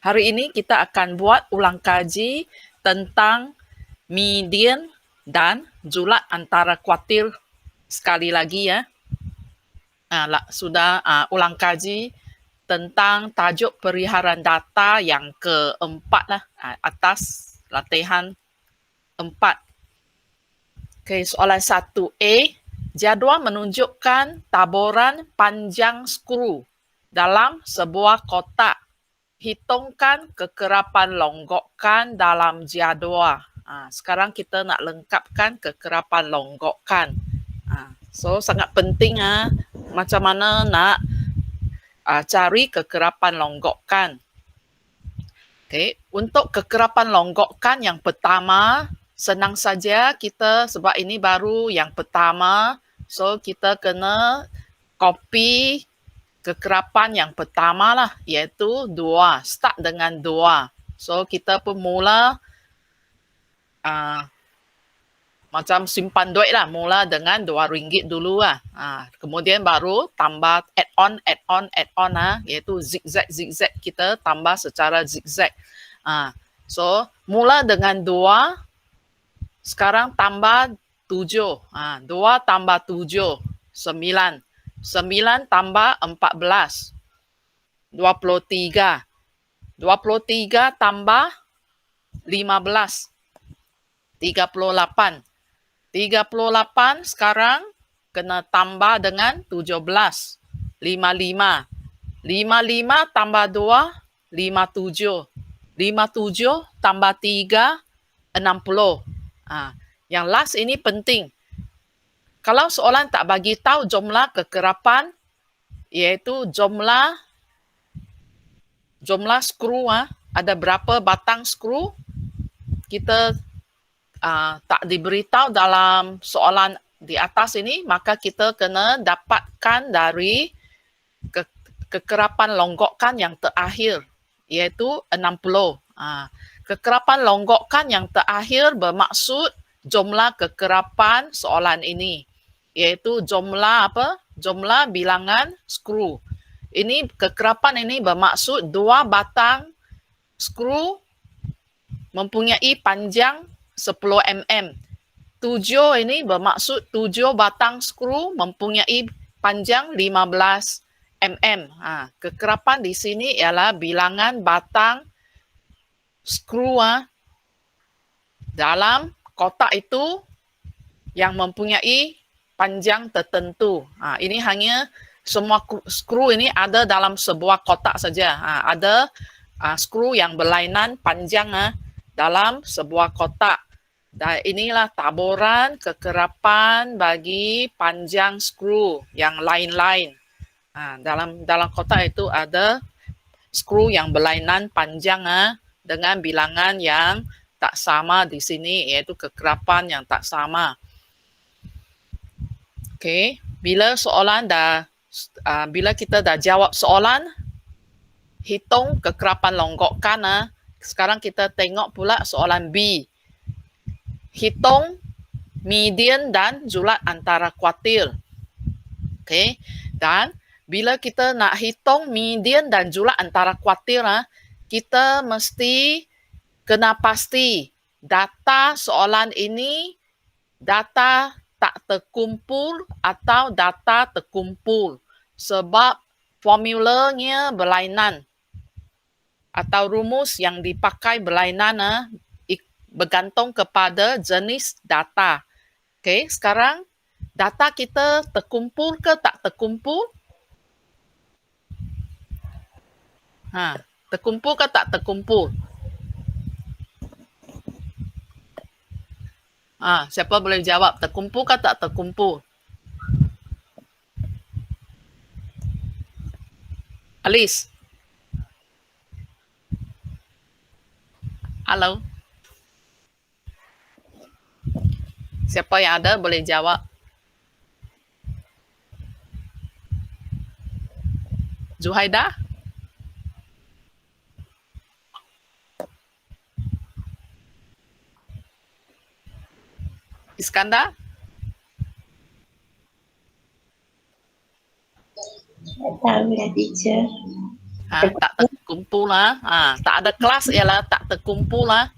Hari ini kita akan buat ulang kaji tentang median dan julat antara kuartil sekali lagi ya. Sudah ulang kaji tentang tajuk periharan data yang keempat lah, atas latihan 4. Okay, soalan 1A, jadual menunjukkan taburan panjang skru dalam sebuah kotak. Hitungkan kekerapan longgokan dalam jadual. Sekarang kita nak lengkapkan kekerapan longgokan. So sangat penting macam mana nak cari kekerapan longgokan. Okay. Untuk kekerapan longgokan yang pertama, senang saja kita sebab ini baru yang pertama. So kita kena copy kekerapan yang pertama lah, iaitu 2. Start dengan 2. So kita pun mula macam simpan duit lah, mula dengan RM2 dulu lah. Kemudian baru tambah add on iaitu zigzag kita tambah secara zigzag. So mula dengan 2, sekarang tambah 7. 2 tambah 7, 9. 9 tambah 14, 23. 23 tambah 15, 38. 38 sekarang kena tambah dengan 17, 55. 55 tambah 2, 57. 57 tambah 3, 60. Yang last ini penting. Kalau soalan tak bagi tahu jumlah kekerapan, iaitu jumlah skru, ada berapa batang skru, kita tak diberitahu dalam soalan di atas ini, maka kita kena dapatkan dari kekerapan longgokan yang terakhir, iaitu 60. Kekerapan longgokan yang terakhir bermaksud jumlah kekerapan soalan ini, iaitu jumlah bilangan skru. Ini kekerapan ini bermaksud 2 batang skru mempunyai panjang 10 mm. 7 ini bermaksud 7 batang skru mempunyai panjang 15 mm. Kekerapan di sini ialah bilangan batang skru dalam kotak itu yang mempunyai panjang tertentu. Ini hanya semua skru ini ada dalam sebuah kotak saja. Ada skru yang berlainan panjang dalam sebuah kotak. Dan inilah taburan kekerapan bagi panjang skru yang lain-lain. Dalam kotak itu ada skru yang berlainan panjang dengan bilangan yang tak sama di sini, iaitu kekerapan yang tak sama. Okey, bila kita dah jawab soalan, hitung kekerapan longgokan. Sekarang kita tengok pula soalan B. Hitung median dan julat antara kuartil. Okey, dan bila kita nak hitung median dan julat antara kuartil, kita mesti kena pasti data soalan ini data tak terkumpul atau data terkumpul, sebab formulanya berlainan atau rumus yang dipakai berlainan bergantung kepada jenis data. Okey, sekarang data kita terkumpul ke tak terkumpul? Terkumpul ke tak terkumpul? Siapa boleh jawab? Terkumpul ke tak terkumpul? Alice. Halo. Siapa yang ada boleh jawab? Zuhaida? Iskandar? Tak tahu lah, teacher. Tak terkumpul. terkumpul lah. Tak ada kelas ialah tak terkumpul lah.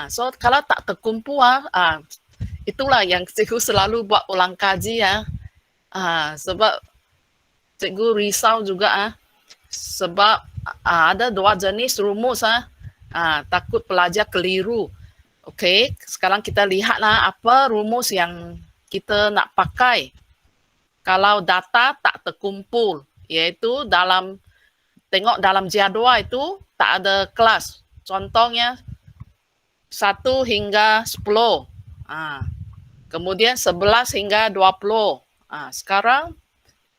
So kalau tak terkumpul itulah yang cikgu selalu buat ulang kaji ya. Sebab cikgu risau juga sebab ada dua jenis rumus takut pelajar keliru. Okey, sekarang kita lihatlah apa rumus yang kita nak pakai kalau data tak terkumpul, iaitu tengok dalam jadual itu tak ada kelas. Contohnya 1 hingga 10. Kemudian 11 hingga 20. Sekarang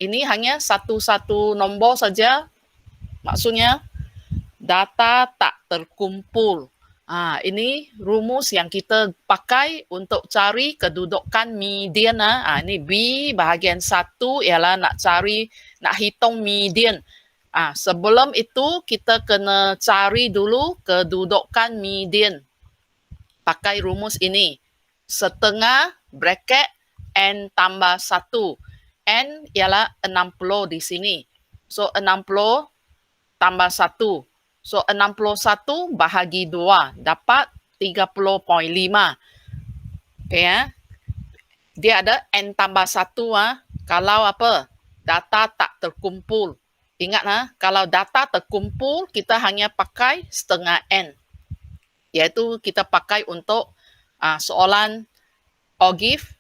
ini hanya satu-satu nombor saja. Maksudnya data tak terkumpul. Ini rumus yang kita pakai untuk cari kedudukan median. Ini B bahagian 1 ialah nak hitung median. Sebelum itu kita kena cari dulu kedudukan median. Pakai rumus ini. Setengah bracket N tambah 1. N ialah 60 di sini. So 60 tambah 1. So 61 bahagi 2 dapat 30.5. Okay, dia ada N tambah 1 kalau apa? Data tak terkumpul. Ingat kalau data terkumpul kita hanya pakai setengah N. Iaitu kita pakai untuk soalan OGIF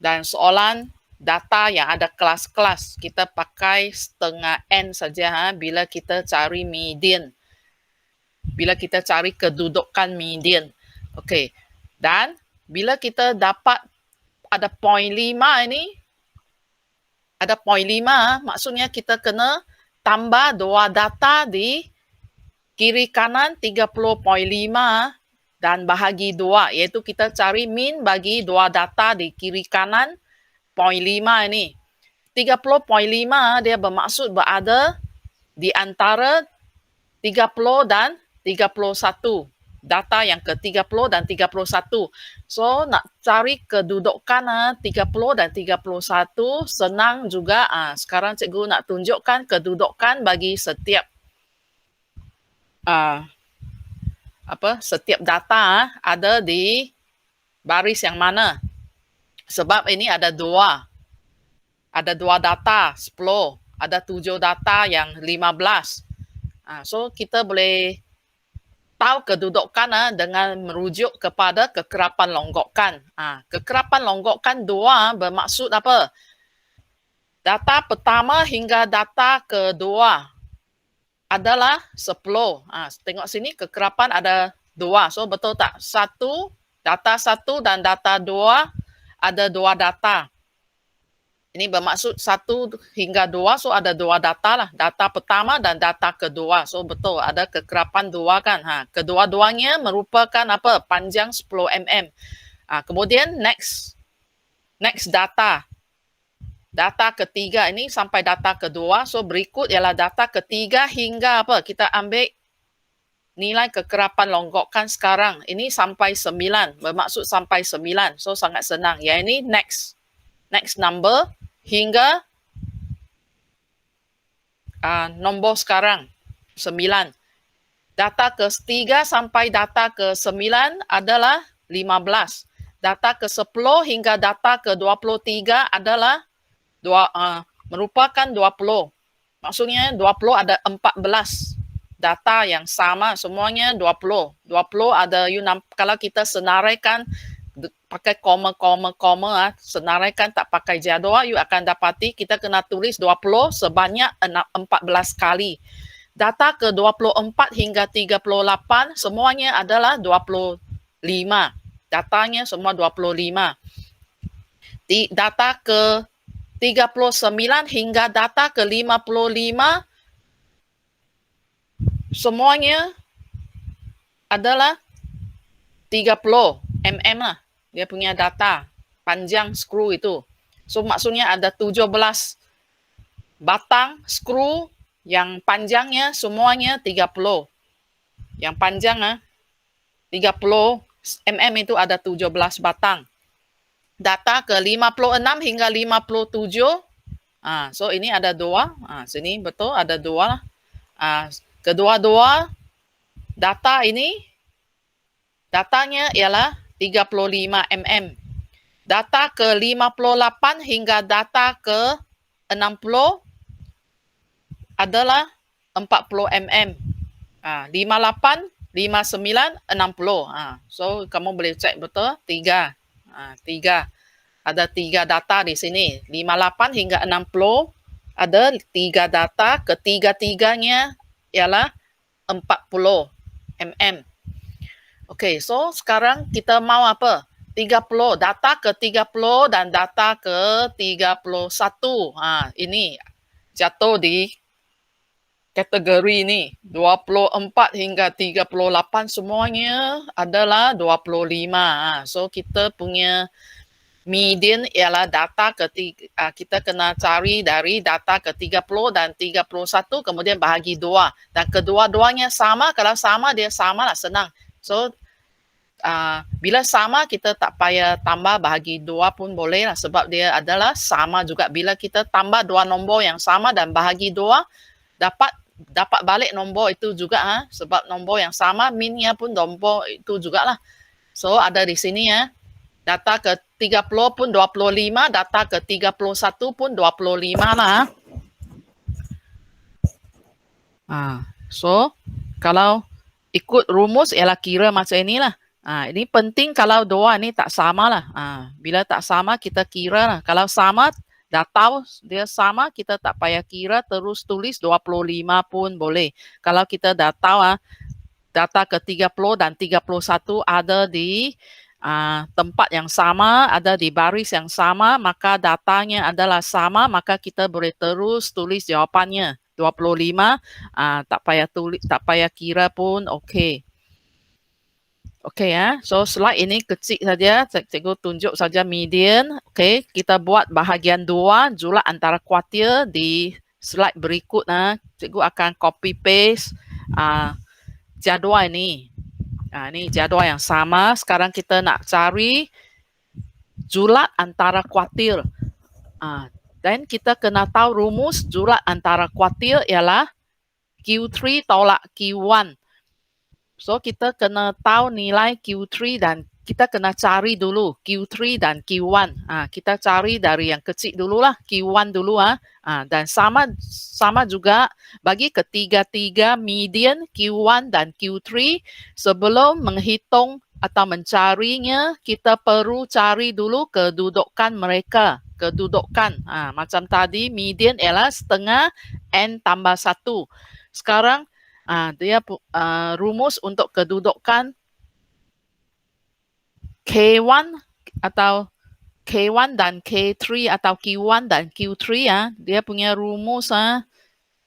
dan soalan data yang ada kelas-kelas. Kita pakai setengah N saja bila kita cari median. Bila kita cari kedudukan median. Okey. Dan bila kita dapat ada 0.5 ini, ada 0.5 maksudnya kita kena tambah dua data di kiri kanan 30.5 dan bahagi 2, iaitu kita cari min bagi dua data di kiri kanan 0.5 ini. 30.5 dia bermaksud berada di antara 30 dan 31. Data yang ke-30 dan 31. So, nak cari kedudukan 30 dan 31 senang juga. Sekarang cikgu nak tunjukkan kedudukan bagi setiap setiap data ada di baris yang mana. Sebab ini ada dua. Ada dua data, 10. Ada 7 data yang 15. So, kita boleh tahu kedudukan dengan merujuk kepada kekerapan longgokan. Kekerapan longgokan 2 bermaksud apa? Data pertama hingga data kedua adalah 10. Tengok sini kekerapan ada 2. So, betul tak? Data 1 dan data 2 ada 2 data. Ini bermaksud 1 hingga 2, so ada 2 data lah. Data pertama dan data kedua. So betul, ada kekerapan 2 kan. Kedua-duanya merupakan apa? Panjang 10 mm. Kemudian next data. Data ketiga ini sampai data kedua. So berikut ialah data ketiga hingga apa? Kita ambil nilai kekerapan longgokan sekarang. Ini sampai 9. Bermaksud sampai 9. So sangat senang. Ya, ini next number hingga nombor sekarang 9. Data ke-3 sampai data ke-9 adalah 15. Data ke-10 hingga data ke-23 adalah merupakan 20. Maksudnya 20 ada 14 data yang sama, semuanya 20. 20 ada kalau kita senaraikan pakai koma, senaraikan tak pakai jadual, you akan dapati kita kena tulis 20 sebanyak 14 kali. Data ke-24 hingga 38 semuanya adalah 25. Datanya semua 25. Data ke-39 hingga data ke-55 semuanya adalah 30 mm lah. Dia punya data panjang skru itu. So maksudnya ada 17 batang skru yang panjangnya semuanya 30. Yang panjang 30 mm itu ada 17 batang. Data ke 56 hingga 57. So ini ada 2. Sini betul ada 2 lah. Kedua-dua data ini, datanya ialah 35 mm. Data ke 58 hingga data ke 60 adalah 40 mm. 58, 59, 60. So, kamu boleh cek betul. 3. 3. Ada 3 data di sini. 58 hingga 60 ada 3 data. Ketiga-tiganya ialah 40 mm. Okey, so sekarang kita mau apa? 30. Data ke 30 dan data ke 31. Ini jatuh di kategori ini 24 hingga 38 semuanya adalah 25. So kita punya median ialah data kita kena cari dari data ke 30 dan 31 kemudian bahagi 2 dan kedua-duanya sama. Kalau sama dia sama lah, senang. So bila sama kita tak payah tambah bahagi 2 pun boleh lah sebab dia adalah sama juga. Bila kita tambah 2 nombor yang sama dan bahagi 2 dapat balik nombor itu juga sebab nombor yang sama minnya pun nombor itu juga lah. So ada di sini data ke 30 pun 25, data ke 31 pun 25 lah. So kalau ikut rumus ialah kira macam inilah. Ini penting kalau dua ni tak sama lah. Bila tak sama kita kira lah. Kalau sama dah tahu dia sama, kita tak payah kira, terus tulis 25 pun boleh. Kalau kita dah tahu data ke 30 dan 31 ada di tempat yang sama, ada di baris yang sama, maka datanya adalah sama, maka kita boleh terus tulis jawapannya 25. Tak payah tulis, tak payah kira pun okey. Okey so slide ini kecil saja, cikgu tunjuk saja median. Okey, kita buat bahagian 2 jumlah antara kuartil di slide berikut. Cikgu akan copy paste jadual ini. Ini jadual yang sama. Sekarang kita nak cari jumlah antara kuartil. Dan kita kena tahu rumus jumlah antara kuartil ialah Q3 tolak Q1. So kita kena tahu nilai Q3 dan kita kena cari dulu Q3 dan Q1. Kita cari dari yang kecil dulu lah, Q1 dulu. Dan sama juga bagi ketiga-tiga median Q1 dan Q3. Sebelum menghitung atau mencarinya, kita perlu cari dulu kedudukan mereka. Kedudukan. Macam tadi median ialah setengah N tambah 1. Sekarang dia rumus untuk kedudukan K1 atau K1 dan K3 atau Q1 dan Q3 dia punya rumus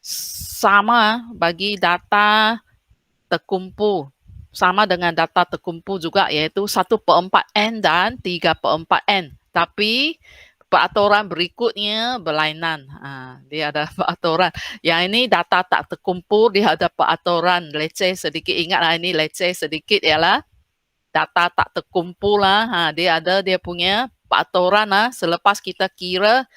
sama bagi data terkumpul. Sama dengan data terkumpul juga, iaitu 1/4N dan 3/4N. Tapi peraturan berikutnya berlainan. Dia ada peraturan. Yang ini data tak terkumpul, dia ada peraturan leceh sedikit. Ingatlah ini leceh sedikit ialah data tak terkumpul lah. Dia ada dia punya peraturan selepas kita kira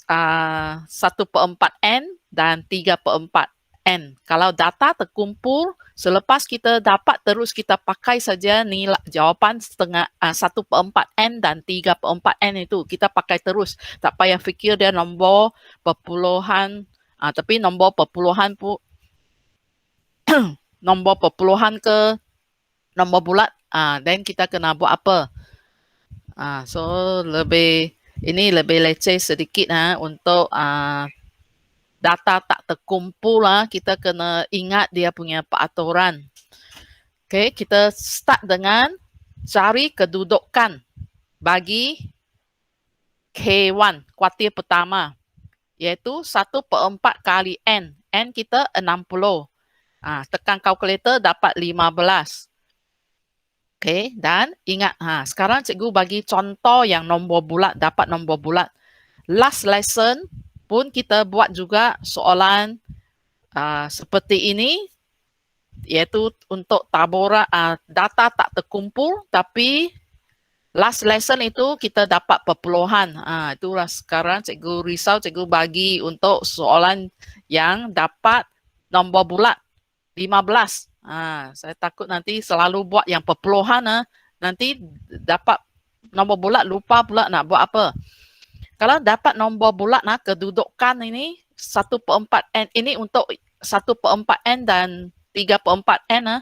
1/4N dan 3/4N. Kalau data terkumpul, selepas kita dapat terus kita pakai saja nilai jawapan setengah 1/4N dan 3/4N itu. Kita pakai terus. Tak payah fikir dia nombor perpuluhan. Tapi nombor perpuluhan pun nombor perpuluhan ke nombor bulat. Dan kita kena buat apa? So ini lebih leceh sedikit untuk data tak terkumpul kita kena ingat dia punya peraturan. Okey, kita start dengan cari kedudukan bagi K1, kuartil pertama, iaitu 1/4 kali N. N kita 60. Tekan kalkulator dapat 15. Okey, dan ingat, sekarang cikgu bagi contoh yang nombor bulat, dapat nombor bulat. Last lesson pun kita buat juga soalan seperti ini, iaitu untuk taburan data tak terkumpul, tapi last lesson itu kita dapat perpuluhan. Itulah sekarang cikgu risau, cikgu bagi untuk soalan yang dapat nombor bulat 15. Saya takut nanti selalu buat yang perpuluhan, nanti dapat nombor bulat lupa pula nak buat apa. Kalau dapat nombor bulat, kedudukan ini 1/4n ini untuk 1/4n dan 3/4n.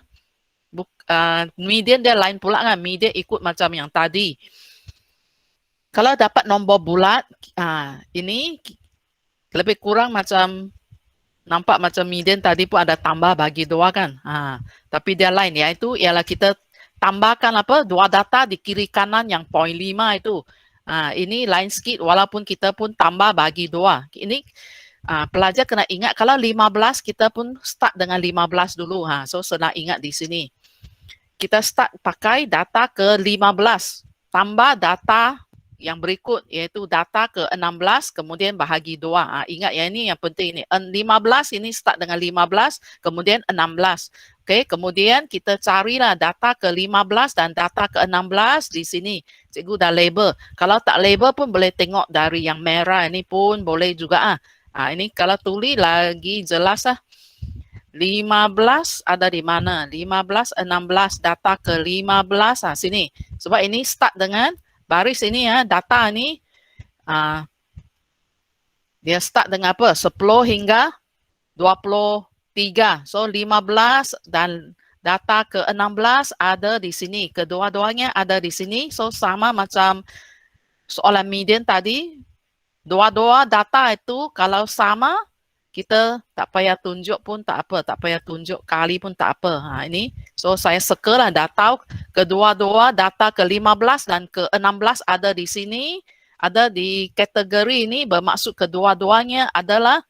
Median dia lain pula kan, median ikut macam yang tadi. Kalau dapat nombor bulat, ini lebih kurang macam nampak macam median tadi pun ada tambah bagi 2 kan. Tapi dia lain, iaitu ialah kita tambahkan dua data di kiri kanan yang 0.5 itu. Ini lain sikit walaupun kita pun tambah bagi 2. Ini pelajar kena ingat kalau 15 kita pun start dengan 15 dulu. So senang ingat di sini. Kita start pakai data ke 15 tambah data yang berikut iaitu data ke 16 kemudian bahagi 2. Ingat ya, ini yang penting ni. 15 ini start dengan 15 kemudian 16. Okey, kemudian kita carilah data ke 15 dan data ke 16 di sini. Cikgu dah label. Kalau tak label pun boleh tengok dari yang merah ini pun boleh juga. Ini kalau tulis lagi jelas 15 ada di mana? 15, 16 data ke 15 sini. Sebab ini start dengan baris ini data ni dia start dengan apa? 10 hingga 23. So 15 dan data ke 16 ada di sini. Kedua-duanya ada di sini. So sama macam soalan median tadi. Dua-dua data itu kalau sama kita tak payah tunjuk pun tak apa, tak payah tunjuk kali pun tak apa. Ini, so saya circle lah data kedua-dua, data ke-15 dan ke-16 ada di sini, ada di kategori ini, bermaksud kedua-duanya adalah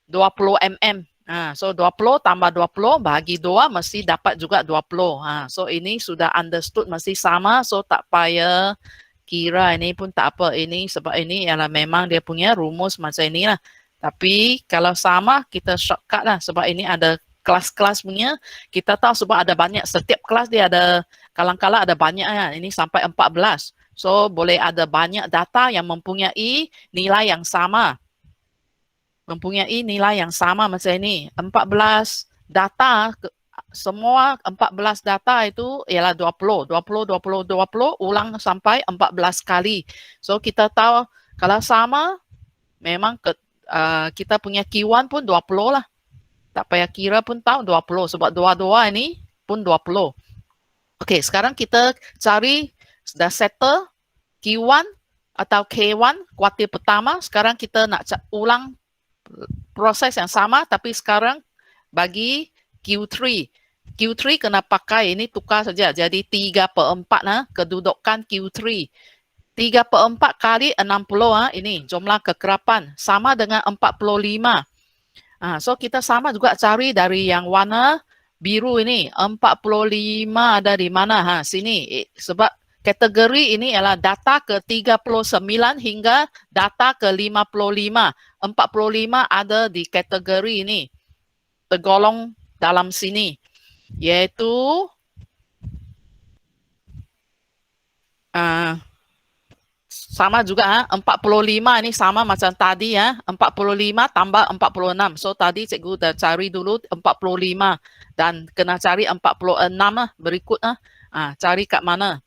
20 mm. So 20 tambah 20 bagi 2 mesti dapat juga 20. So ini sudah understood mesti sama, so tak payah kira ini pun tak apa. Ini sebab ini ialah memang dia punya rumus macam inilah. Tapi kalau sama kita shortcut lah sebab ini ada kelas-kelas punya. Kita tahu sebab ada banyak, setiap kelas dia ada kadang-kadang ada banyak ini sampai 14. So boleh ada banyak data yang mempunyai nilai yang sama. Mempunyai nilai yang sama macam ini. 14 data, semua 14 data itu ialah 20. 20, 20, 20 ulang sampai 14 kali. So kita tahu kalau sama memang kita punya Q1 pun 20 lah. Tak payah kira pun tahu 20 sebab dua-dua ini pun 20. Okey, sekarang kita cari dah settle Q1 atau K1 kuartil pertama. Sekarang kita nak ulang proses yang sama tapi sekarang bagi Q3. Q3 kena pakai ini tukar saja jadi 3/4 kedudukan Q3. 3/4 kali 60 ini jumlah kekerapan sama dengan 45. So kita sama juga cari dari yang warna biru ini. 45 ada di mana? Sini. Sebab kategori ini adalah data ke 39 hingga data ke 55. 45 ada di kategori ini. Tergolong dalam sini. Iaitu sama juga 45 ini sama macam tadi 45 tambah 46. So tadi cikgu dah cari dulu 45 dan kena cari 46 berikut cari kat mana?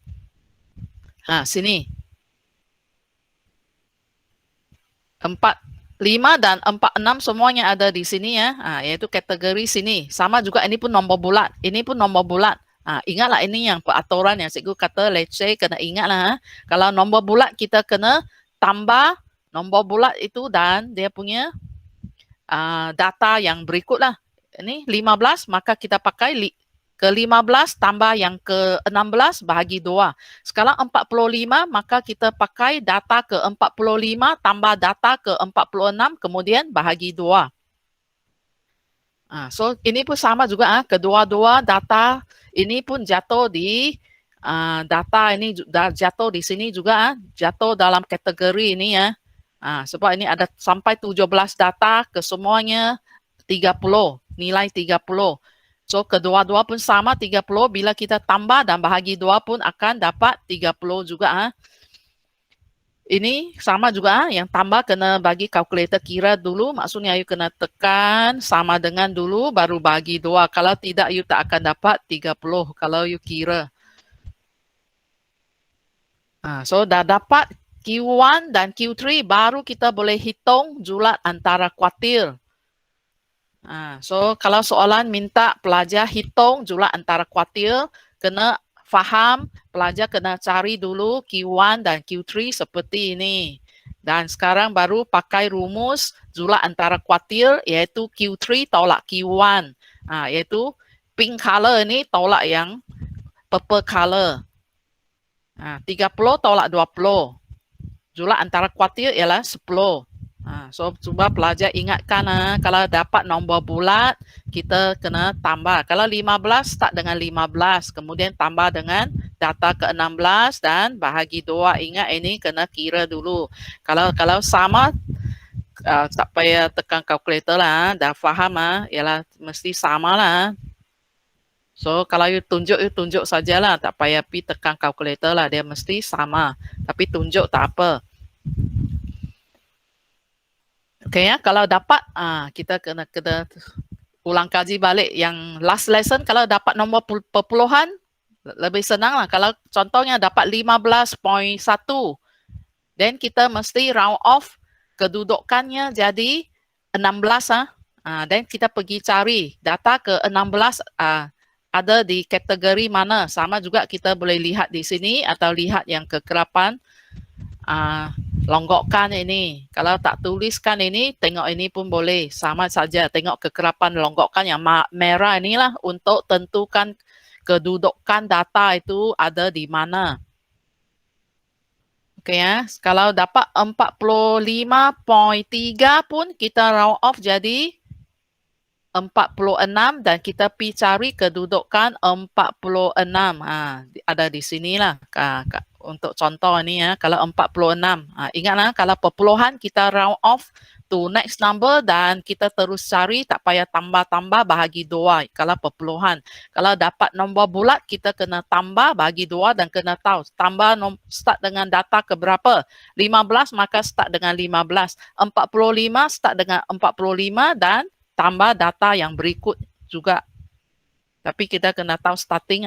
Sini. 45 dan 46 semuanya ada di sini iaitu kategori sini. Sama juga ini pun nombor bulat. Ini pun nombor bulat. Ingatlah ini yang peraturan yang cikgu kata let's say kena ingatlah. Kalau nombor bulat kita kena tambah nombor bulat itu dan dia punya data yang berikutlah. Ini 15 maka kita pakai ke 15 tambah yang ke 16 bahagi 2. Sekarang 45 maka kita pakai data ke 45 tambah data ke 46 kemudian bahagi 2. So ini pun sama juga kedua-dua data ini pun jatuh di data ini jatuh di sini juga jatuh dalam kategori ini sebab ini ada sampai 17 data ke semuanya 30 nilai 30. So kedua-dua pun sama 30 bila kita tambah dan bahagi 2 pun akan dapat 30 juga Ini sama juga, yang tambah kena bagi kalkulator kira dulu, maksudnya you kena tekan sama dengan dulu baru bagi 2. Kalau tidak you tak akan dapat 30 kalau you kira. So dah dapat Q1 dan Q3 baru kita boleh hitung julat antara kuartil. So kalau soalan minta pelajar hitung julat antara kuartil, kena faham, pelajar kena cari dulu Q1 dan Q3 seperti ini. Dan sekarang baru pakai rumus julat antara kuartil, iaitu Q3 tolak Q1. Iaitu pink color ini tolak yang purple color. 30 tolak 20. Julat antara kuartil ialah 10. So cuba pelajar ingatkan, kalau dapat nombor bulat kita kena tambah. Kalau 15 start dengan 15, kemudian tambah dengan data ke-16 dan bahagi 2. Ingat ini kena kira dulu. Kalau sama tak payah tekan kalkulator lah, dah faham ialah mesti sama lah. So kalau you tunjuk sajalah, tak payah pi tekan kalkulator lah, dia mesti sama. Tapi tunjuk tak apa. Okay, kalau dapat kita kena ulang kaji balik yang last lesson. Kalau dapat nombor perpuluhan lebih senang lah. Kalau contohnya dapat 15.1, then kita mesti round off kedudukannya jadi 16. Then kita pergi cari data ke 16 ada di kategori mana. Sama juga kita boleh lihat di sini atau lihat yang kekerapan longgokkan ini. Kalau tak tuliskan ini, tengok ini pun boleh. Sama saja, tengok kekerapan longgokkan yang merah inilah untuk tentukan kedudukan data itu ada di mana. Oke ya, kalau dapat 45.3 pun kita round off jadi 46 dan kita pi cari kedudukan 46. Ada di sinilah. Untuk contoh ini ya, kalau 46. Ingatlah kalau perpuluhan kita round off to next number dan kita terus cari, tak payah tambah-tambah bahagi 2 kalau perpuluhan. Kalau dapat nombor bulat kita kena tambah bahagi 2 dan kena tahu tambah start dengan data ke berapa. 15 maka start dengan 15. 45 start dengan 45 dan tambah data yang berikut juga. Tapi kita kena tahu starting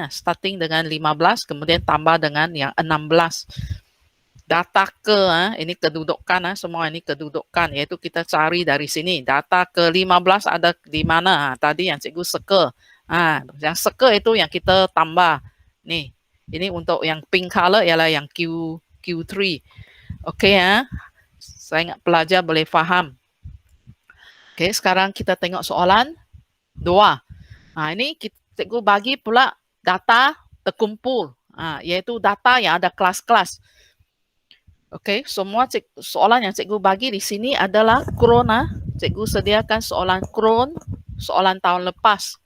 dengan 15, kemudian tambah dengan yang 16. Data ke, ini kedudukan, semua ini kedudukan, iaitu kita cari dari sini. Data ke 15 ada di mana? Tadi yang cikgu seka. Yang seka itu yang kita tambah. Nih, ini untuk yang pink color ialah yang Q3. Okey ya. Saya ingat pelajar boleh faham. Okey, sekarang kita tengok soalan 2. Ini cikgu bagi pula data terkumpul, iaitu data yang ada kelas-kelas. Okey, semua soalan yang cikgu bagi di sini adalah kron. Cikgu sediakan soalan kron, soalan tahun lepas.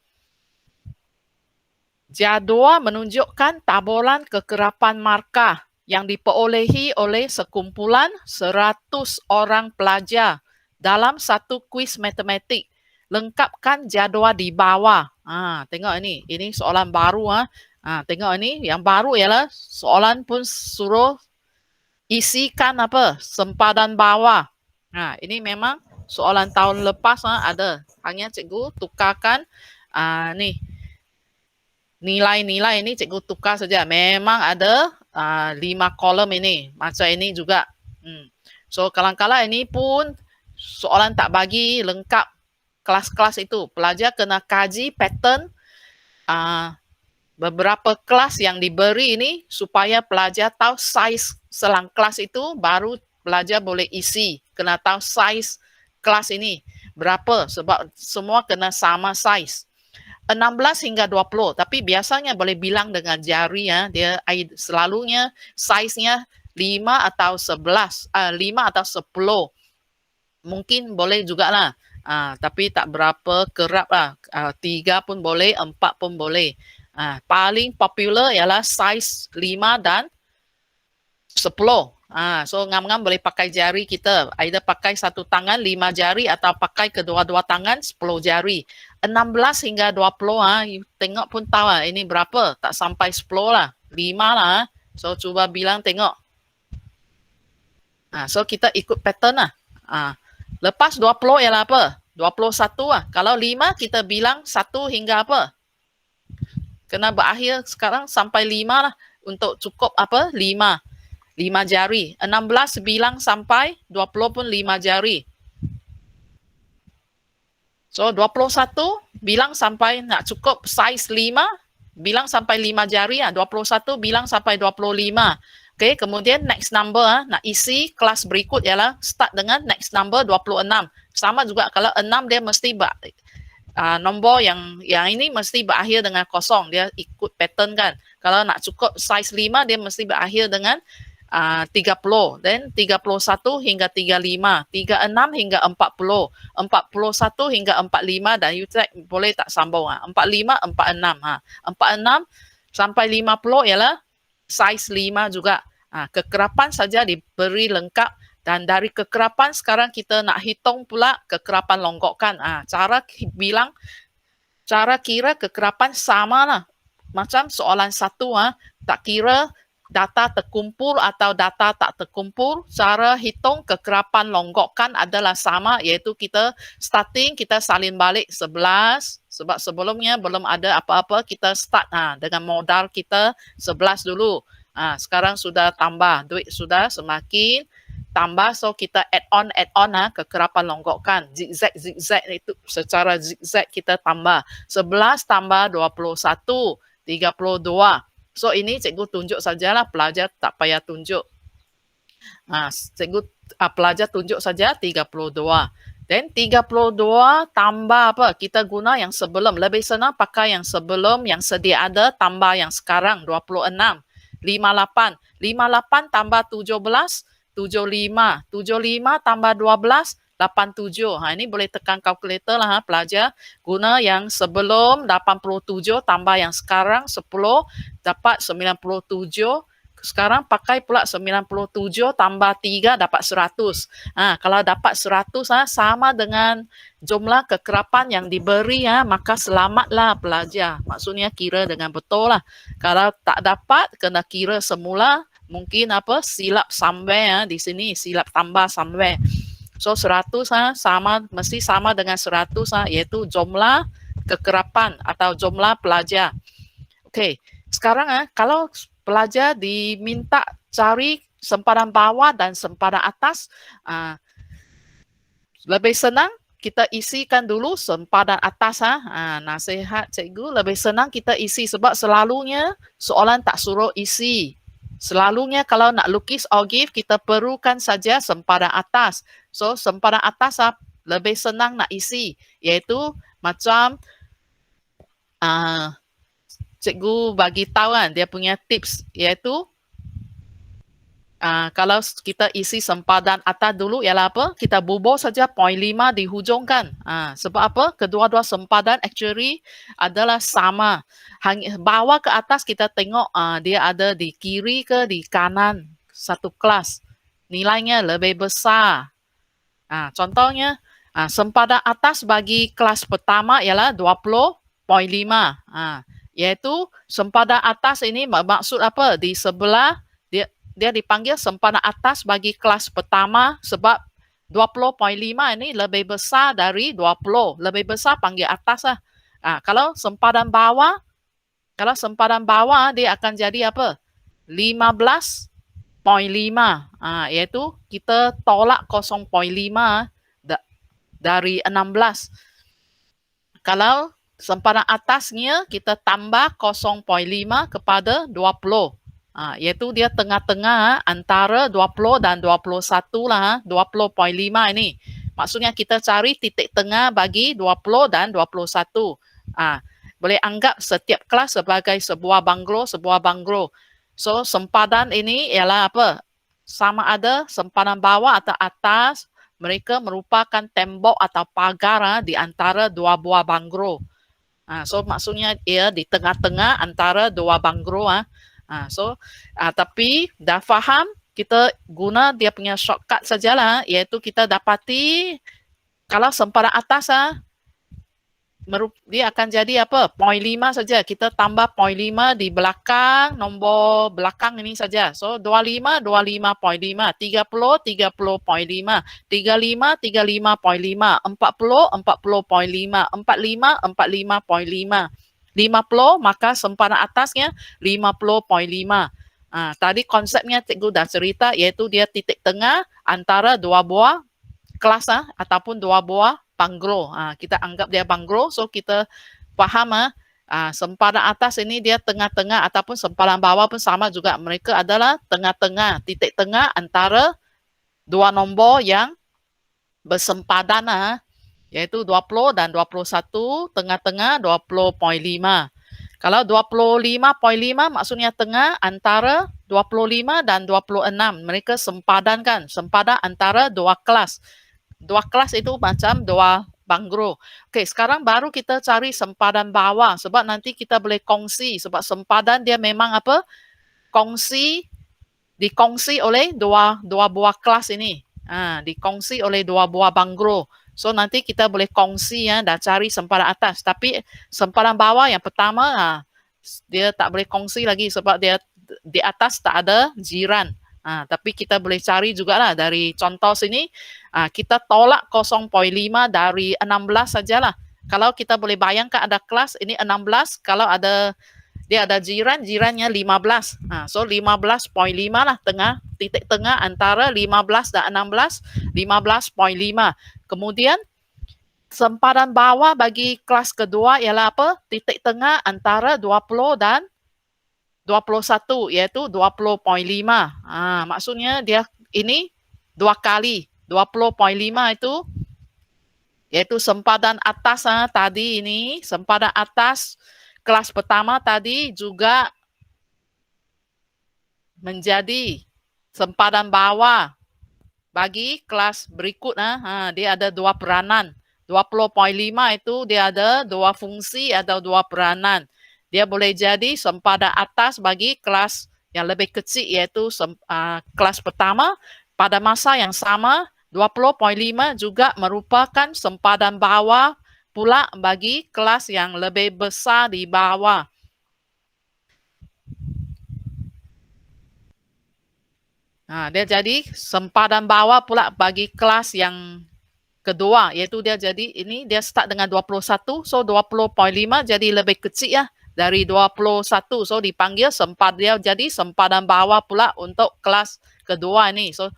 Jadual menunjukkan taburan kekerapan markah yang diperolehi oleh sekumpulan 100 orang pelajar dalam satu kuis matematik. Lengkapkan jadual di bawah. Tengok ini soalan baru. Tengok ini, yang baru ialah soalan pun suruh isikan sempadan bawah. Ini memang soalan tahun lepas ada. Hanya cikgu tukarkan nilai-nilai ini cikgu tukar saja. Memang ada 5 kolom ini. Macam ini juga. So kadang-kadang ini pun soalan tak bagi lengkap kelas-kelas itu. Pelajar kena kaji pattern beberapa kelas yang diberi ini supaya pelajar tahu saiz selang kelas itu, baru pelajar boleh isi. Kena tahu saiz kelas ini berapa, sebab semua kena sama saiz. 16 hingga 20, tapi biasanya boleh bilang dengan jari ya. Dia selalunya saiznya 5 atau 11, 5 atau 10. Mungkin boleh juga lah. Tapi tak berapa kerap lah. 3 pun boleh, 4 pun boleh. Paling popular ialah saiz 5 dan 10. So ngam-ngam boleh pakai jari kita. Either pakai satu tangan 5 jari atau pakai kedua-dua tangan 10 jari. 16 hingga 20 tengok pun tahu ini berapa. Tak sampai 10 lah. 5 lah. So cuba bilang tengok. So kita ikut pattern lah. Lepas 20 ialah apa? 21 lah. Kalau 5 kita bilang 1 hingga apa? Kena berakhir sekarang sampai 5 lah. Untuk cukup apa? 5 jari. 16 bilang sampai 20 pun 5 jari. So 21 bilang sampai nak cukup size 5, bilang sampai 5 jari lah. 21 bilang sampai 25. Okay, kemudian next number nak isi kelas berikut ialah start dengan next number 26. Sama juga kalau 6 dia mesti nombor yang ini mesti berakhir dengan kosong. Dia ikut pattern kan. Kalau nak cukup size 5 dia mesti berakhir dengan 30, then 31 hingga 35, 36 hingga 40, 41 hingga 45 dan you check boleh tak sambung 45, 46 46 sampai 50 ialah size 5 juga. Kekerapan saja diberi lengkap dan dari kekerapan sekarang kita nak hitung pula kekerapan longgokan. Cara kira kekerapan sama lah. Macam soalan 1 tak kira data terkumpul atau data tak terkumpul, cara hitung kekerapan longgokan adalah sama, iaitu kita starting, kita salin balik 11, sebab sebelumnya belum ada apa-apa, kita start dengan modal kita 11 dulu. Sekarang sudah tambah, duit sudah semakin tambah, so kita add on kekerapan longgokan, zigzag itu secara zigzag kita tambah, 11 tambah 21, 32. So ini cikgu tunjuk sajalah, pelajar tak payah tunjuk. Cikgu pelajar tunjuk saja 32. Dan 32 tambah apa? Kita guna yang sebelum. Lebih senang pakai yang sebelum, yang sedia ada, tambah yang sekarang, 26. 58. 58 tambah 17, 75. 75 tambah 12, 87. Ini boleh tekan kalkulator lah pelajar. Guna yang sebelum 87 tambah yang sekarang 10 dapat 97. Sekarang pakai pula 97 tambah 3 dapat 100. Kalau dapat 100 sama dengan jumlah kekerapan yang diberi maka selamatlah pelajar. Maksudnya kira dengan betul lah. Kalau tak dapat kena kira semula, mungkin silap somewhere di sini, silap tambah somewhere. So 100 mesti sama dengan 100 iaitu jumlah kekerapan atau jumlah pelajar. Okey, sekarang kalau pelajar diminta cari sempadan bawah dan sempadan atas, lebih senang kita isikan dulu sempadan atas. Nasihat cikgu, lebih senang kita isi sebab selalunya soalan tak suruh isi. Selalunya kalau nak lukis ogive kita perlukan saja sempadan atas. So sempadan atas lebih senang nak isi, iaitu macam cikgu bagi tahu dia punya tips, iaitu kalau kita isi sempadan atas dulu ialah apa? Kita bubuh saja 0.5 di hujung kan. Sebab apa? Kedua-dua sempadan actually adalah sama. Bawah ke atas kita tengok dia ada di kiri ke di kanan satu kelas. Nilainya lebih besar. Contohnya sempadan atas bagi kelas pertama ialah 20.5. Iaitu sempadan atas ini maksud apa? Di sebelah dia dipanggil sempadan atas bagi kelas pertama sebab 20.5 ini lebih besar dari 20. Lebih besar panggil atas lah. Kalau sempadan bawah dia akan jadi apa? 15.5. Iaitu kita tolak 0.5 dari 16. Kalau sempadan atasnya kita tambah 0.5 kepada 20. Iaitu dia tengah-tengah antara 20 dan 21 lah. 20.5 ini. Maksudnya kita cari titik tengah bagi 20 dan 21. Boleh anggap setiap kelas sebagai sebuah banglo. So sempadan ini ialah apa? Sama ada sempadan bawah atau atas. Mereka merupakan tembok atau pagar di antara dua buah banglo. So maksudnya ia di tengah-tengah antara dua banglo. Tapi dah faham, kita guna dia punya shortcut sajalah, iaitu kita dapati kalau sempadan atas dia akan jadi apa? 0.5 saja. Kita tambah 0.5 di belakang, nombor belakang ini saja. So, 25, 25.5, 30, 30.5, 35, 35.5, 40, 40.5, 45, 45.5, 50, maka sempadan atasnya 50.5. Tadi konsepnya cikgu dah cerita, iaitu dia titik tengah antara dua buah kelas ataupun dua buah banglo. Kita anggap dia banglo, so kita faham sempadan atas ini dia tengah-tengah ataupun sempadan bawah pun sama juga. Mereka adalah tengah-tengah, titik tengah antara dua nombor yang bersempadan, yaitu 20 dan 21, tengah-tengah 20.5. Kalau 25.5 maksudnya tengah antara 25 dan 26. Mereka sempadan antara dua kelas. Dua kelas itu macam dua banglo. Okey, sekarang baru kita cari sempadan bawah sebab nanti kita boleh kongsi sebab sempadan dia memang apa? Dikongsi oleh dua buah kelas ini. Dikongsi oleh dua buah banglo. So nanti kita boleh kongsi dah cari sempadan atas. Tapi sempadan bawah yang pertama dia tak boleh kongsi lagi sebab dia di atas tak ada jiran. Tapi kita boleh cari juga lah dari contoh sini. Kita tolak 0.5 dari 16 sajalah. Kalau kita boleh bayangkan ada kelas ini 16, kalau dia ada jirannya 15. So 15.5 lah titik tengah antara 15 dan 16, 15.5. Kemudian sempadan bawah bagi kelas kedua ialah apa? Titik tengah antara 20 dan 21, iaitu 20.5. Maksudnya dia ini dua kali 20.5 itu, iaitu sempadan atas tadi ini, sempadan atas kelas pertama tadi juga menjadi sempadan bawah bagi kelas berikut. Dia ada dua peranan. 20.5 itu dia ada dua fungsi atau dua peranan. Dia boleh jadi sempadan atas bagi kelas yang lebih kecil, iaitu kelas pertama. Pada masa yang sama, 20.5 juga merupakan sempadan bawah pula bagi kelas yang lebih besar di bawah. Dia jadi sempadan bawah pula bagi kelas yang kedua, iaitu dia jadi ini dia start dengan 21, so 20.5 jadi lebih kecil dari 21, so dipanggil dia jadi sempadan bawah pula untuk kelas kedua ini. So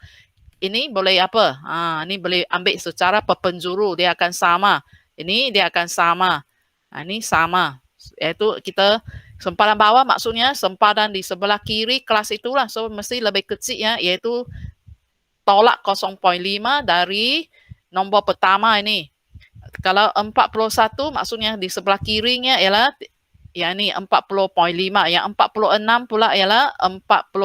ini boleh apa? Ini boleh ambil secara perpenjuru, dia akan sama. Ini dia akan sama. Ini sama. Iaitu kita sempadan bawah maksudnya sempadan di sebelah kiri kelas itulah, so mesti lebih kecil iaitu tolak 0.5 dari nombor pertama ini. Kalau 41 maksudnya di sebelah kirinya ialah ini 40.5. Yang 46 pula ialah 45.5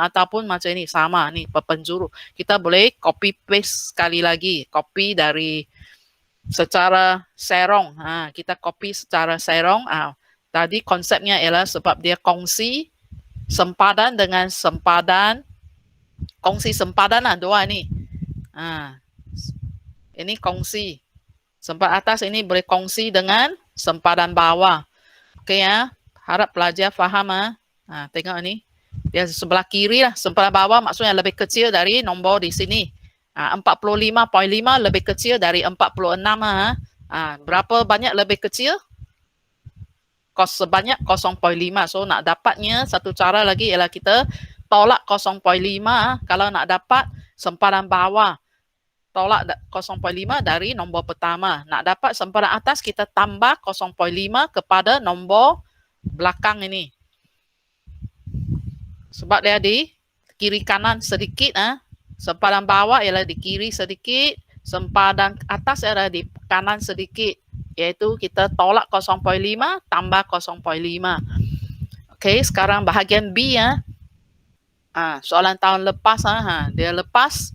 ataupun macam ini sama ni perpenjuru. Kita boleh copy paste sekali lagi. Copy dari secara serong. Kita copy secara serong. Tadi konsepnya ialah sebab dia kongsi sempadan dengan sempadan. Kongsi sempadan dua ni. Ini kongsi. Sempadan atas ini boleh kongsi dengan sempadan bawah. Okey harap pelajar faham. Tengok ni. Dia sebelah kiri lah. Sempadan bawah maksudnya lebih kecil dari nombor di sini. 45.5 lebih kecil dari 46. Berapa banyak lebih kecil? Sebanyak 0.5. So nak dapatnya satu cara lagi ialah kita tolak 0.5. Kalau nak dapat sempadan bawah, tolak 0.5 dari nombor pertama. Nak dapat sempadan atas, kita tambah 0.5 kepada nombor belakang ini. Sebab dia di kiri kanan sedikit. Sempadan bawah ialah di kiri sedikit. Sempadan atas ialah di kanan sedikit. Iaitu kita tolak 0.5 tambah 0.5. Okey, sekarang bahagian B. Soalan tahun lepas. Dia lepas.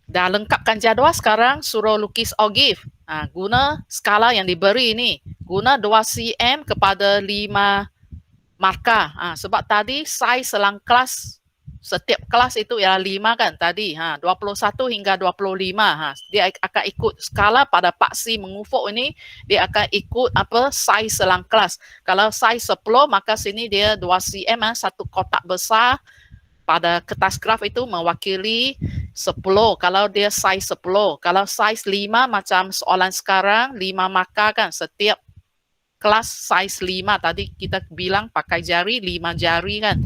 Dah lengkapkan jadual, sekarang suruh lukis ogif. Guna skala yang diberi ini. Guna 2 cm kepada 5 markah. Sebab tadi saiz selang kelas setiap kelas itu ialah 5 kan tadi. 21 hingga 25. Dia akan ikut skala pada paksi mengufuk ini, dia akan ikut apa saiz selang kelas. Kalau saiz 10 maka sini dia 2 cm, satu kotak besar pada kertas graf itu mewakili 10. Kalau dia saiz 10, kalau saiz 5 macam soalan sekarang 5 markah kan, setiap kelas saiz 5 tadi kita bilang pakai jari 5 jari kan.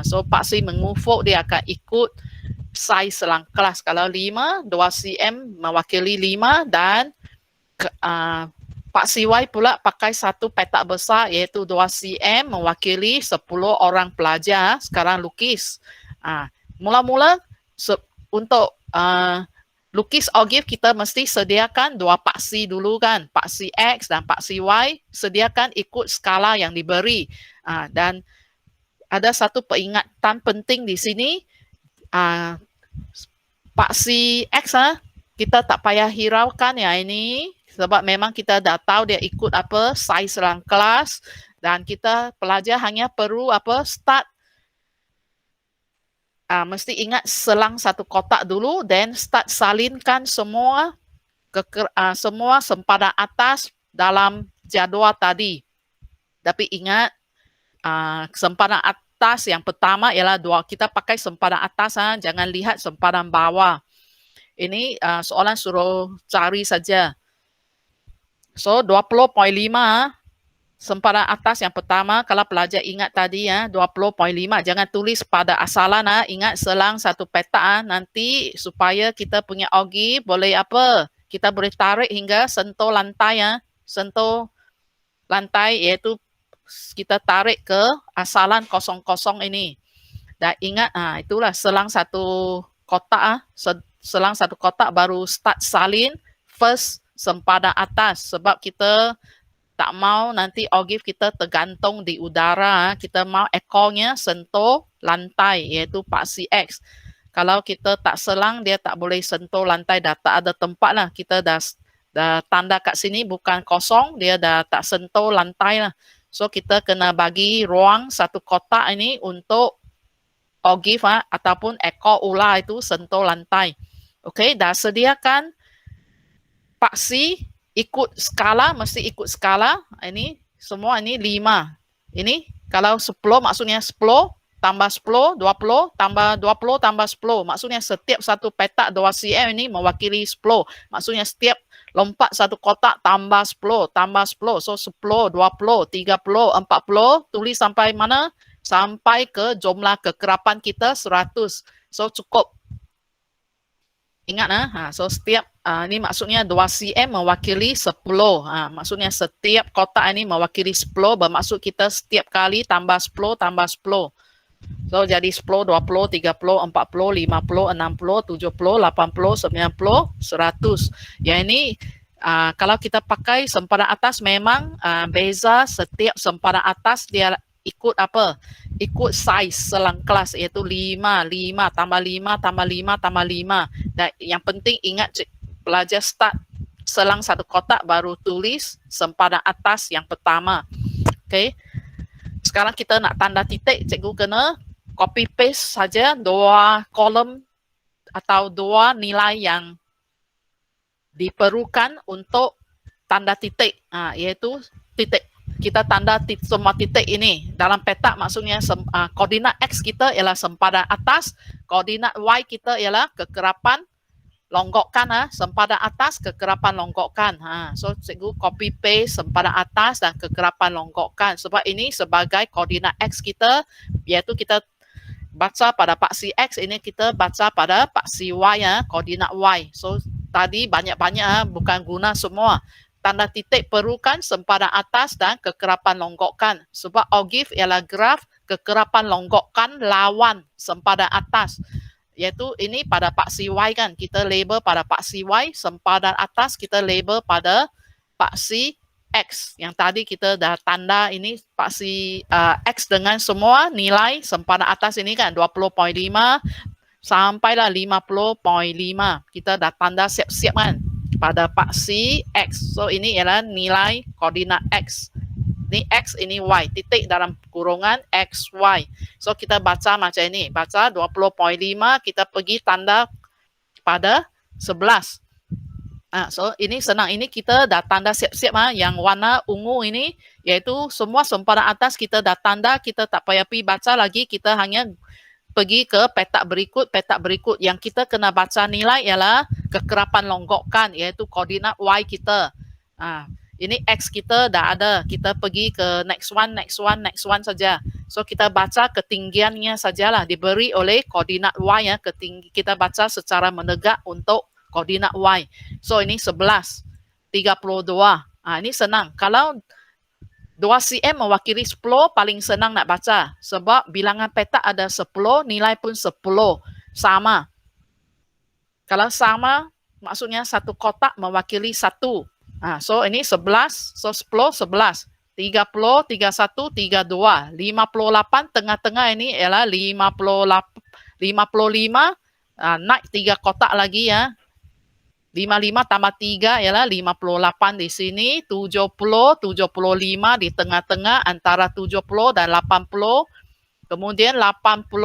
So paksi mengufuk dia akan ikut saiz selang kelas. Kalau 5, 2 cm mewakili 5 dan paksi Y pula pakai satu petak besar iaitu 2 cm mewakili 10 orang pelajar sekarang lukis. Mula-mula untuk lukis ogive kita mesti sediakan 2 paksi dulu kan, paksi X dan paksi Y, sediakan ikut skala yang diberi. Dan ada satu peringatan penting di sini, paksi X kita tak payah hiraukan ya ini, sebab memang kita dah tahu dia ikut apa saiz selang kelas, dan kita pelajar hanya perlu apa start, mesti ingat selang satu kotak dulu, then start salinkan semua semua sempadan atas dalam jadual tadi. Tapi ingat, sempadan atas yang pertama ialah kita pakai sempadan atas, jangan lihat sempadan bawah. Ini soalan suruh cari saja. So 20.5 sempadan atas yang pertama, kalau pelajar ingat tadi 20.5, jangan tulis pada asalan, ingat selang satu petak nanti supaya kita punya ogive boleh apa? Kita boleh tarik hingga sentuh lantai sentuh lantai, iaitu kita tarik ke asalan kosong-kosong ini. Dan ingat, itulah selang satu kotak, selang satu kotak baru start salin first sempadan atas, sebab kita tak mau nanti ogive kita tergantung di udara, kita mau ekornya sentuh lantai, iaitu paksi X. Kalau kita tak selang, dia tak boleh sentuh lantai, dah tak ada tempat lah, kita dah tanda kat sini bukan kosong, dia dah tak sentuh lantai lah. So kita kena bagi ruang satu kotak ini untuk ogive ataupun ekor ular itu sentuh lantai. Okey, dah sediakan paksi ikut skala, mesti ikut skala. Ini semua ini 5. Ini kalau 10 maksudnya 10 tambah 10, 20 tambah 20 tambah 10. Maksudnya setiap satu petak 2 cm ini mewakili 10. Maksudnya setiap lompat satu kotak tambah 10, tambah 10. So 10, 20, 30, 40, tulis sampai mana? Sampai ke jumlah kekerapan kita 100. So cukup. Ingat so setiap ini maksudnya 2 cm mewakili 10. Maksudnya setiap kotak ini mewakili 10, bermaksud kita setiap kali tambah 10 tambah 10. So jadi 10, 20, 30, 40, 50, 60, 70, 80, 90, 100. Ya ini kalau kita pakai sempadan atas memang beza, setiap sempadan atas dia ikut apa? Ikut saiz selang kelas, iaitu 5, 5, tambah 5, tambah 5, tambah 5. Dan yang penting ingat pelajar start selang satu kotak baru tulis sempadan atas yang pertama. Okey. Sekarang kita nak tanda titik, cikgu kena copy paste saja 2 kolom atau 2 nilai yang diperlukan untuk tanda titik, iaitu titik. Kita tanda semua titik ini dalam petak, maksudnya koordinat X kita ialah sempadan atas, koordinat Y kita ialah kekerapan longgokan, sempadan atas kekerapan longgokan. So cikgu copy paste sempadan atas dan kekerapan longgokan, sebab ini sebagai koordinat X kita, iaitu kita baca pada paksi X, ini kita baca pada paksi Y, koordinat Y. So tadi banyak-banyak bukan guna semua. Tanda titik perlukan sempadan atas dan kekerapan longgokan, sebab ogive ialah graf kekerapan longgokan lawan sempadan atas, iaitu ini pada paksi Y kan, kita label pada paksi Y, sempadan atas kita label pada paksi X. Yang tadi kita dah tanda ini paksi X dengan semua nilai sempadan atas ini kan, 20.5 sampailah 50.5. Kita dah tanda siap-siap kan pada paksi X. So ini ialah nilai koordinat X. Ini X, ini Y. Titik dalam kurungan X, Y. So, kita baca macam ini. Baca 20.5, kita pergi tanda pada 11. So, ini senang. Ini kita dah tanda siap-siap. Yang warna ungu ini, iaitu semua sempadan atas kita dah tanda. Kita tak payah pergi baca lagi. Kita hanya pergi ke petak berikut. Petak berikut yang kita kena baca nilai ialah kekerapan longgokan, iaitu koordinat Y kita. Ini X kita dah ada. Kita pergi ke next one saja. So, kita baca ketinggiannya sajalah. Diberi oleh koordinat Y. Kita baca secara menegak untuk koordinat Y. So, ini 11, 32. Ini senang. Kalau 2 cm mewakili 10, paling senang nak baca. Sebab bilangan petak ada 10, nilai pun 10. Sama. Kalau sama, maksudnya satu kotak mewakili 1. So, ini 11. So, 10, 11. 30, 31, 32. 58, tengah-tengah ini ialah 55. Naik 3 kotak lagi ya. 55 tambah 3 ialah 58 di sini, 70, 75 di tengah-tengah antara 70 dan 80. Kemudian 85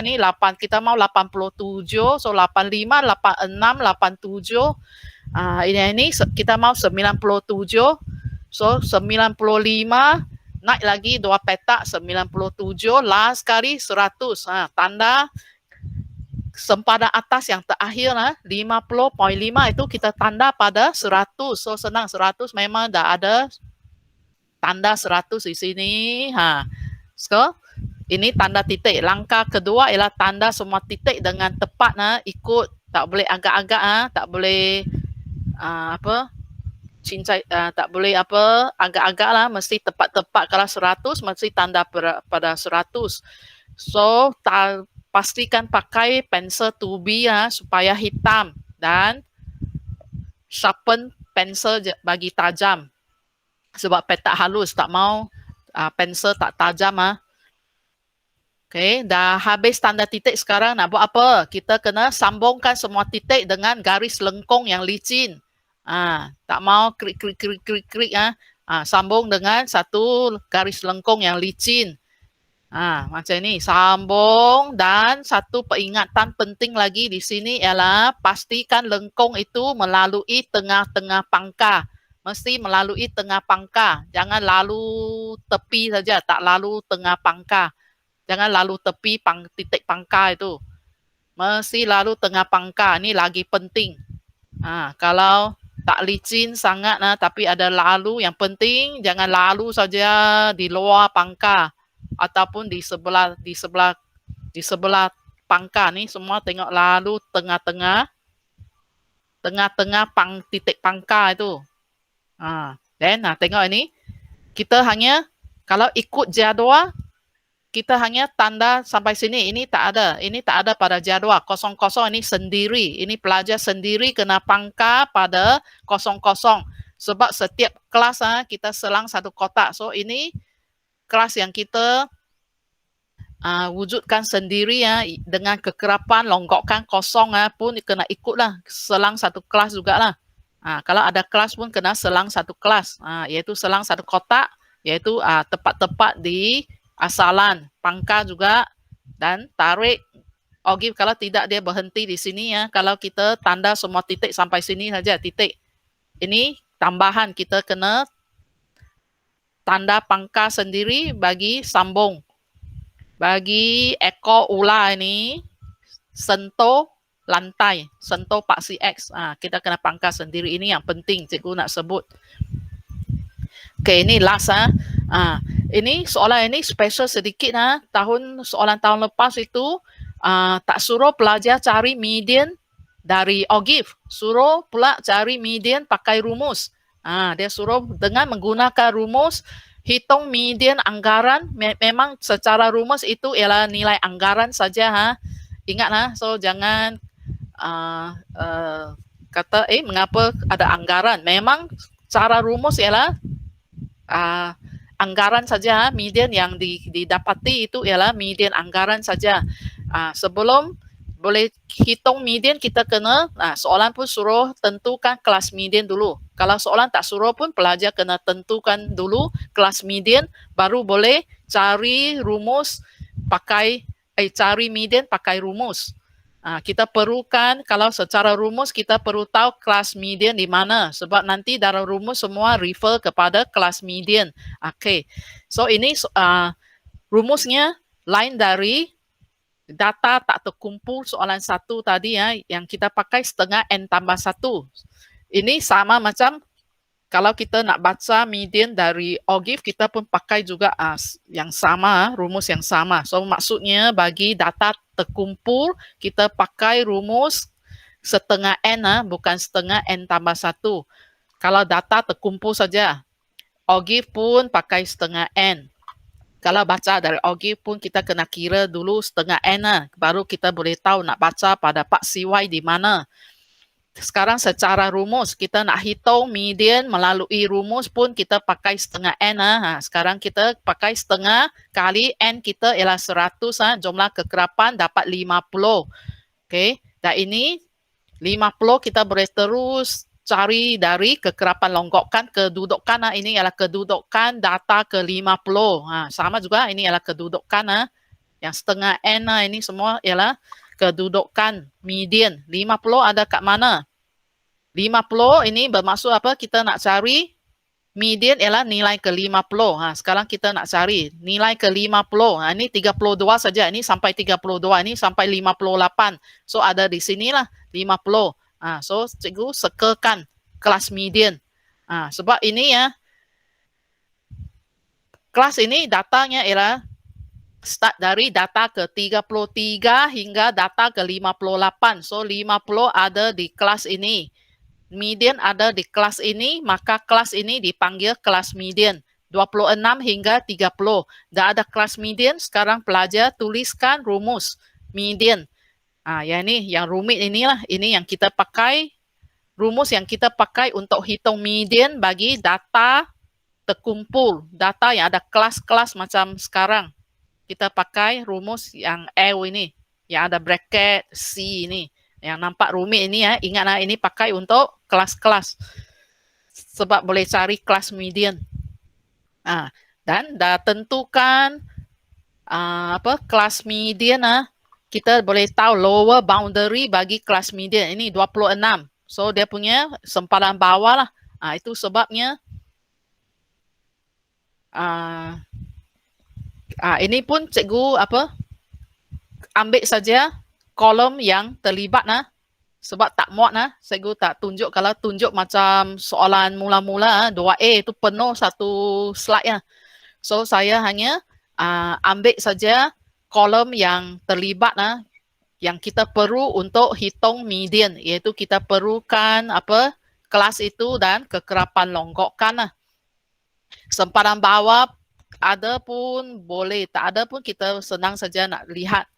ini 8, kita mau 87, so 85, 86, 87. Ini kita mau 97. So 95, naik lagi 2 petak 97, last kali 100. Tanda sempadan atas yang terakhir 50.5 itu kita tanda pada 100. So senang, 100 memang dah ada tanda 100 di sini. So ini tanda titik. Langkah kedua ialah tanda semua titik dengan tepat ikut, tak boleh agak-agak tak boleh cincai, tak boleh agak-agak lah, mesti tepat-tepat. Kalau 100 mesti tanda pada 100. So pastikan pakai pensel 2B supaya hitam dan sharpen pensel bagi tajam. Sebab petak halus, tak mau pensel tak tajam. Okay, dah habis tanda titik. Sekarang nak buat apa? Kita kena sambungkan semua titik dengan garis lengkung yang licin. Tak mau krik. Sambung dengan satu garis lengkung yang licin. Macam ini, sambung. Dan satu peringatan penting lagi di sini ialah pastikan lengkung itu melalui tengah-tengah pangkal. Mesti melalui tengah pangkal. Jangan lalu tepi saja, tak lalu tengah pangkal. Jangan lalu tepi titik pangkal itu. Mesti lalu tengah pangkal. Ini lagi penting. Kalau tak licin sangat tapi ada lalu, yang penting jangan lalu saja di luar pangkal ataupun di sebelah pangkal ni, semua tengok lalu tengah-tengah titik pangkal itu. Then tengok ini, kita hanya kalau ikut jadual kita hanya tanda sampai sini. Ini tak ada. Ini tak ada pada jadual. 00 ini sendiri. Ini pelajar sendiri kena pangkal pada 00. Sebab setiap kelas kita selang satu kotak. So ini kelas yang kita wujudkan sendiri dengan kekerapan longgokan kosong pun kena ikutlah. Selang satu kelas jugalah. Kalau ada kelas pun kena selang satu kelas. Iaitu selang satu kotak. Iaitu tepat-tepat di asalan, pangkal juga, dan tarik ogive. Kalau tidak dia berhenti di sini Kalau kita tanda semua titik sampai sini saja titik. Ini tambahan, kita kena tanda pangkal sendiri bagi sambung. Bagi ekor ular ini sentuh lantai, sentuh paksi X. Kita kena pangkal sendiri. Ini yang penting cikgu nak sebut. Okay, ini last ini soalan ini special sedikit soalan tahun lepas itu tak suruh pelajar cari median dari ogive, suruh pula cari median pakai rumus. Dia suruh dengan menggunakan rumus hitung median anggaran. Memang secara rumus itu ialah nilai anggaran saja ingat so jangan kata mengapa ada anggaran. Memang cara rumus ialah anggaran saja, median yang didapati itu ialah median anggaran saja. Sebelum boleh hitung median, kita kena, soalan pun suruh tentukan kelas median dulu. Kalau soalan tak suruh pun pelajar kena tentukan dulu kelas median, baru boleh cari rumus cari median pakai rumus. Kita perlukan, kalau secara rumus kita perlu tahu kelas median di mana, sebab nanti dalam rumus semua refer kepada kelas median. Okay, so ini rumusnya lain dari data tak terkumpul soalan 1 tadi ya, yang kita pakai setengah N tambah 1. Ini sama macam kalau kita nak baca median dari OGIF, kita pun pakai juga yang sama, rumus yang sama. So maksudnya bagi data terkumpul, kita pakai rumus setengah N, bukan setengah N tambah 1. Kalau data terkumpul saja, OGIF pun pakai setengah N. Kalau baca dari OGIF pun kita kena kira dulu setengah N, baru kita boleh tahu nak baca pada Pak CY di mana. Sekarang secara rumus, kita nak hitung median melalui rumus pun kita pakai setengah N. Sekarang kita pakai setengah kali N kita ialah 100, jumlah kekerapan dapat 50. Okay. Dan ini 50 kita boleh terus cari dari kekerapan longgokan kedudukan. Ini ialah kedudukan data ke-50. Sama juga ini ialah kedudukan. Yang setengah N ini semua ialah kedudukan median. 50 ada kat mana? 50 ini bermaksud apa? Kita nak cari median ialah nilai ke-50. Sekarang kita nak cari nilai ke-50. Ini 32 saja. Ini sampai 32. Ini sampai 58. So ada di sinilah 50. So cikgu sekelkan kelas median. Sebab ini ya, kelas ini datanya ialah start dari data ke-33 hingga data ke-58. So 50 ada di kelas ini. Median ada di kelas ini, maka kelas ini dipanggil kelas median. 26 hingga 30. Dah ada kelas median, sekarang pelajar tuliskan rumus median. Yang ini, yang rumit inilah, ini yang kita pakai, rumus yang kita pakai untuk hitung median bagi data terkumpul, data yang ada kelas-kelas macam sekarang. Kita pakai rumus yang L ini, yang ada bracket C ini. Yang nampak rumit ini ya, ingatlah ini pakai untuk kelas-kelas. Sebab boleh cari kelas median. Dan dah tentukan kelas median, kita boleh tahu lower boundary bagi kelas median. Ini 26. So dia punya sempadan bawah lah. Itu sebabnya ini pun cikgu ambil saja kolom yang terlibat sebab tak muat cikgu tak tunjuk. Kalau tunjuk macam soalan mula-mula 2A itu penuh satu slide . So saya hanya ambil saja kolom yang terlibat yang kita perlu untuk hitung median, iaitu kita perlukan kelas itu dan kekerapan longgokan . Sempadan bawah ada pun boleh, tak ada pun kita senang saja nak lihat.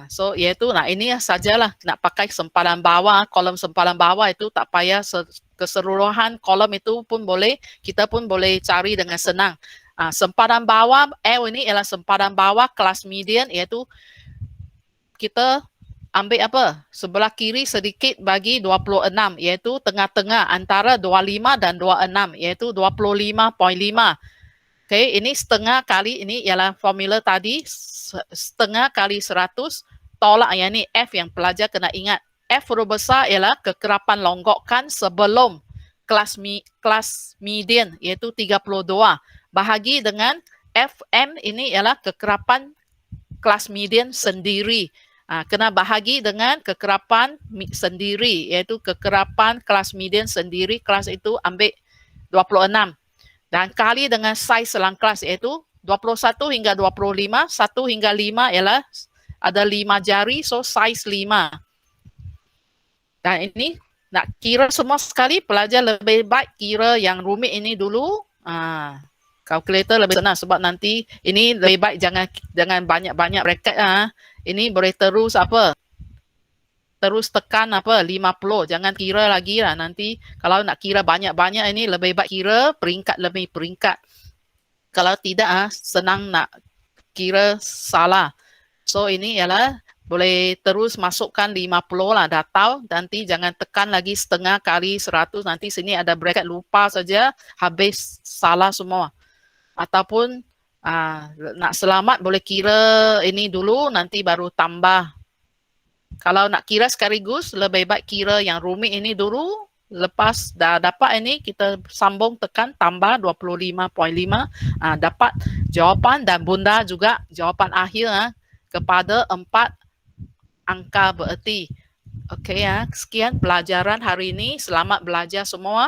So iaitu ini sajalah nak pakai sempadan bawah, kolom sempadan bawah itu tak payah keseluruhan kolom itu pun boleh, kita pun boleh cari dengan senang. Sempadan bawah L ini ialah sempadan bawah kelas median, iaitu kita ambil sebelah kiri sedikit bagi 26, iaitu tengah-tengah antara 25 dan 26, iaitu 25.5. Okay, ini setengah kali, ini ialah formula tadi, setengah kali 100, tolak yang ini F yang pelajar kena ingat. F huruf besar ialah kekerapan longgokan sebelum kelas median, iaitu 32. Bahagi dengan FM ini ialah kekerapan kelas median sendiri. Kena bahagi dengan kekerapan sendiri, iaitu kekerapan kelas median sendiri, kelas itu ambil 26. Dan kali dengan saiz selang kelas, iaitu 21 hingga 25, 1 hingga 5 ialah ada 5 jari, so saiz 5. Dan ini nak kira semua sekali, pelajar lebih baik kira yang rumit ini dulu. Kalkulator lebih senang sebab nanti ini lebih baik jangan banyak-banyak bracket. Ini boleh terus terus tekan 50, jangan kira lagi lah. Nanti kalau nak kira banyak-banyak ini lebih baik kira peringkat demi peringkat. Kalau tidak senang nak kira salah. So ini ialah boleh terus masukkan 50 lah data, nanti jangan tekan lagi setengah kali 100, nanti sini ada bracket lupa saja, habis salah semua. Ataupun nak selamat boleh kira ini dulu, nanti baru tambah. Kalau nak kira sekaligus, lebih baik kira yang rumit ini dulu, lepas dah dapat ini, kita sambung tekan tambah 25.5, dapat jawapan, dan bunda juga jawapan akhir kepada 4 angka bererti. Okey ya, sekian pelajaran hari ini. Selamat belajar semua.